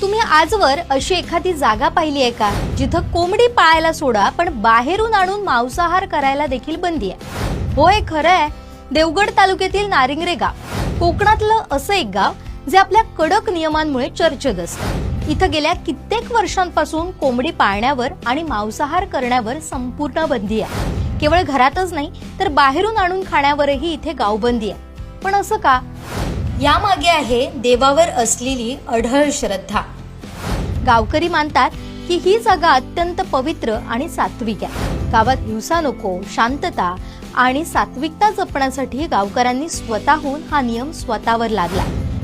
तुम्ही आजवर अशी एखादी जागा पाहिली आहे का जिथं कोंबडी पाळायला सोडा पण बाहेरून आणून मांसाहार करायला देखील बंदी आहे? होय, खरं आहे. देवगड तालुक्यातील नारिंगरे गाव कोकणातलं असं एक गाव जे आपल्या कडक नियमांमुळे चर्चेत असतं. इथं गेल्या कित्येक वर्षांपासून कोंबडी पाळण्यावर आणि मांसाहार करण्यावर संपूर्ण बंदी आहे. केवळ घरातच नाही तर बाहेरून आणून खाण्यावरही इथे गावबंदी आहे. पण असं का? यामागे आहे देवावर असलेली अढळ श्रद्धा. गावकरी मानतात की ही जागा अत्यंत पवित्र आणि सात्विक आहे. गावात हिंसा नको, शांतता आणि सात्विकता जपण्यासाठी गावकऱ्यांनी स्वतःहून हा नियम स्वतःवर लादला.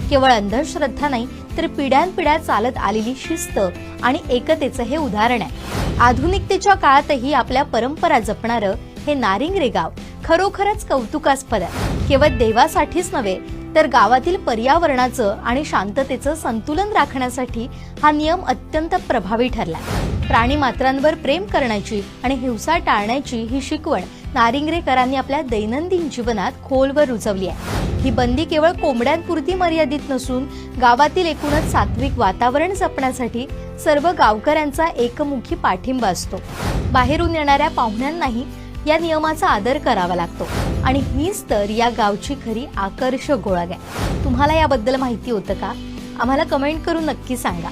केवळ अंधश्रद्धा नाही तर पिढ्यानपिढ्या चालत आलेली शिस्त आणि एकतेचं हे उदाहरण आहे. आधुनिकतेच्या काळातही आपल्या परंपरा जपणारं हे नारिंगरे गाव खरोखरच कौतुकास्पद आहे. केवळ देवासाठीच नव्हे तर गावातील पर्यावरणाचं आणि शांततेचं संतुलन राखण्यासाठी हा नियम अत्यंत प्रभावी ठरला. प्राणी मात्रांवर प्रेम करण्याची आणि हिंसा टाळण्याची ही शिकवण नारिंगरेकरांनी आपल्या दैनंदिन जीवनात खोलवर रुजवली आहे. ही बंदी केवळ कोंबड्यांपुरती मर्यादित नसून गावातील एकूणच सात्विक वातावरण जपण्यासाठी सर्व गावकऱ्यांचा एकमुखी पाठिंबा असतो. बाहेरून येणाऱ्या पाहुण्यांनाही या नियमाचा आदर करावा लागतो आणि हीच तर या गावची खरी आकर्षक ओळख आहे. तुम्हाला याबद्दल माहिती होतं का? आम्हाला कमेंट करून नक्की सांगा.